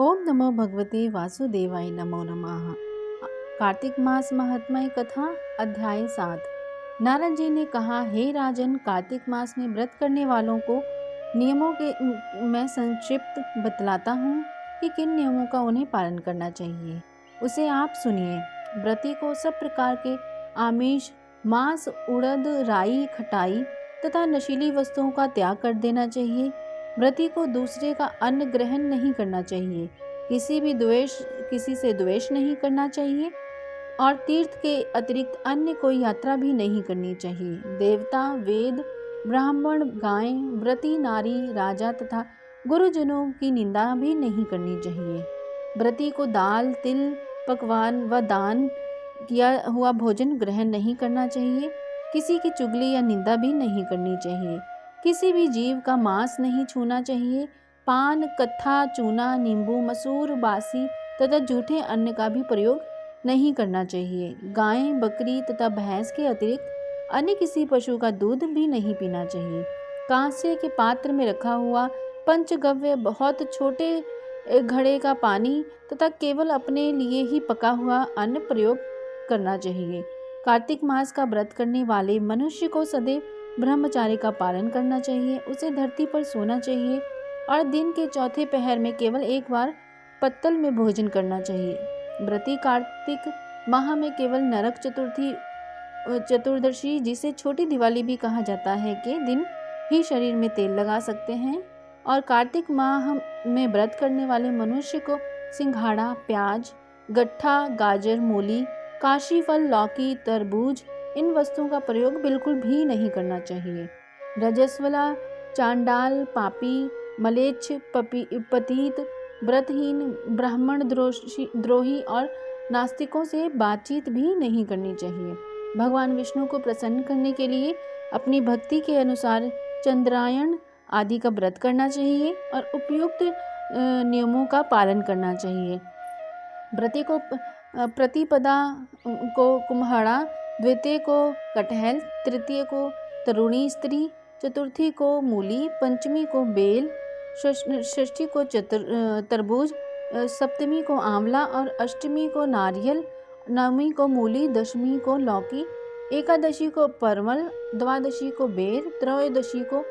ओम नमो भगवते वासुदेवाय नमो नमः। कार्तिक मास महात्म्य कथा अध्याय 7। नारद जी ने कहा, हे राजन, कार्तिक मास में व्रत करने वालों को नियमों के मैं संक्षिप्त बतलाता हूँ कि किन नियमों का उन्हें पालन करना चाहिए। उसे आप सुनिए। व्रती को सब प्रकार के आमिष, मांस, उड़द, राई, खटाई तथा नशीली वस्तुओं का त्याग कर देना चाहिए। व्रती को दूसरे का अन्न ग्रहण नहीं करना चाहिए। किसी से द्वेष नहीं करना चाहिए और तीर्थ के अतिरिक्त अन्य कोई यात्रा भी नहीं करनी चाहिए। देवता, वेद, ब्राह्मण, गाय, व्रती नारी, राजा तथा गुरुजनों की निंदा भी नहीं करनी चाहिए। व्रती को दाल, तिल, पकवान व दान किया हुआ भोजन ग्रहण नहीं करना चाहिए। किसी की चुगली या निंदा भी नहीं करनी चाहिए। किसी भी जीव का मांस नहीं छूना चाहिए। पान, कत्था, चूना, नींबू, मसूर, बासी तथा जूठे अन्न का भी प्रयोग नहीं करना चाहिए। गाय, बकरी तथा भैंस के अतिरिक्त अन्य किसी पशु का दूध भी नहीं पीना चाहिए। कांसे के पात्र में रखा हुआ पंचगव्य, बहुत छोटे घड़े का पानी तथा केवल अपने लिए ही पका हुआ अन्न प्रयोग करना चाहिए। कार्तिक मास का व्रत करने वाले मनुष्य को सदैव ब्रह्मचार्य का पालन करना चाहिए। उसे धरती पर सोना चाहिए और दिन के चौथे पहर में केवल एक बार पत्तल में भोजन करना चाहिए। व्रती कार्तिक माह में केवल नरक चतुर्दशी, जिसे छोटी दिवाली भी कहा जाता है, के दिन ही शरीर में तेल लगा सकते हैं। और कार्तिक माह में व्रत करने वाले मनुष्य को सिंघाड़ा, प्याज, गट्ठा, गाजर, मूली, काशी फल, लौकी, तरबूज, इन वस्तुओं का प्रयोग बिल्कुल भी नहीं करना चाहिए। रजस्वला, चांडाल, पापी, मलेच्छ, पतित, व्रतहीन, ब्राह्मण द्रोही और नास्तिकों से बातचीत भी नहीं करनी चाहिए। भगवान विष्णु को प्रसन्न करने के लिए अपनी भक्ति के अनुसार चंद्रायण आदि का व्रत करना चाहिए और उपयुक्त नियमों का पालन करना चाहिए। व्रती को प्रतिपदा को कुम्हाड़ा, द्वितीय को कटहल, तृतीय को तरुणी स्त्री, चतुर्थी को मूली, पंचमी को बेल, षष्ठी को तरबूज, सप्तमी को आंवला और अष्टमी को नारियल, नवमी को मूली, दशमी को लौकी, एकादशी को परवल, द्वादशी को बेर, त्रयोदशी को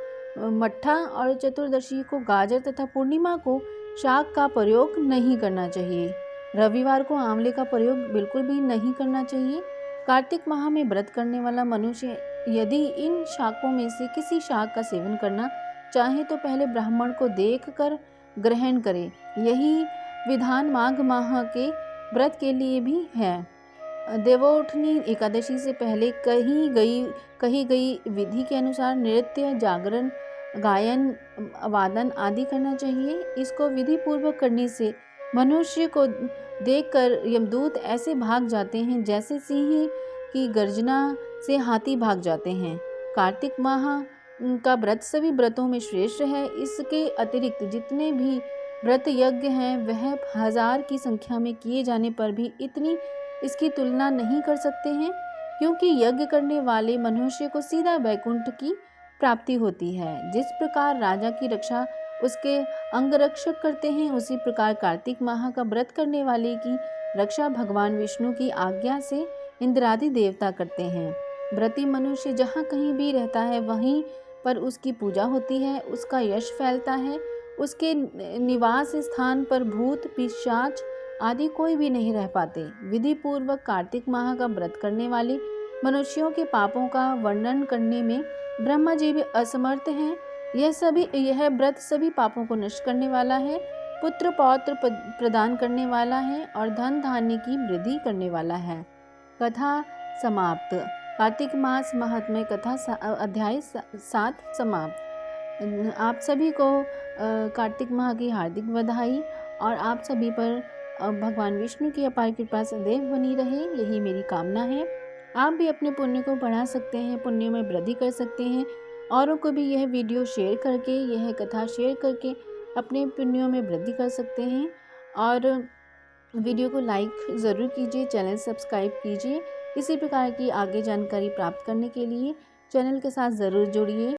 मट्ठा और चतुर्दशी को गाजर तथा पूर्णिमा को शाक का प्रयोग नहीं करना चाहिए। रविवार को आंवले का प्रयोग बिल्कुल भी नहीं करना चाहिए। कार्तिक माह में व्रत करने वाला मनुष्य यदि इन शाकों में से किसी शाक का सेवन करना चाहे तो पहले ब्राह्मण को देखकर ग्रहण करे। यही विधान माघ माह के व्रत के लिए भी है। देवोठनी एकादशी से पहले कही गई विधि के अनुसार नृत्य, जागरण, गायन, वादन आदि करना चाहिए। इसको विधि पूर्वक करने से मनुष्य को देखकर यमदूत ऐसे भाग जाते हैं जैसे सिंह की गर्जना से हाथी भाग जाते हैं। कार्तिक माह का व्रत सभी व्रतों में श्रेष्ठ है। इसके अतिरिक्त जितने भी व्रत यज्ञ हैं वह 1000 की संख्या में किए जाने पर भी इसकी तुलना नहीं कर सकते हैं, क्योंकि यज्ञ करने वाले मनुष्य को सीधा वैकुंठ की प्राप्ति होती है। जिस प्रकार राजा की रक्षा उसके अंगरक्षक करते हैं, उसी प्रकार कार्तिक माह का व्रत करने वाले की रक्षा भगवान विष्णु की आज्ञा से इंद्रादि देवता करते हैं। व्रती मनुष्य जहाँ कहीं भी रहता है वहीं पर उसकी पूजा होती है, उसका यश फैलता है। उसके निवास स्थान पर भूत, पिशाच आदि कोई भी नहीं रह पाते। विधि पूर्वक कार्तिक माह का व्रत करने वाले मनुष्यों के पापों का वर्णन करने में ब्रह्मा जी भी असमर्थ हैं। यह व्रत सभी पापों को नष्ट करने वाला है, पुत्र पौत्र प्रदान करने वाला है और धन धान्य की वृद्धि करने वाला है। कथा समाप्त। कार्तिक मास महात्म्य कथा अध्याय 7 समाप्त। आप सभी को कार्तिक माह की हार्दिक बधाई और आप सभी पर भगवान विष्णु की अपार कृपा सदैव बनी रहे, यही मेरी कामना है। आप भी अपने पुण्य को बढ़ा सकते हैं, पुण्य में वृद्धि कर सकते हैं। औरों को भी यह वीडियो शेयर करके, यह कथा शेयर करके अपने पुण्यों में वृद्धि कर सकते हैं। और वीडियो को लाइक ज़रूर कीजिए, चैनल सब्सक्राइब कीजिए। इसी प्रकार की आगे जानकारी प्राप्त करने के लिए चैनल के साथ ज़रूर जुड़िए।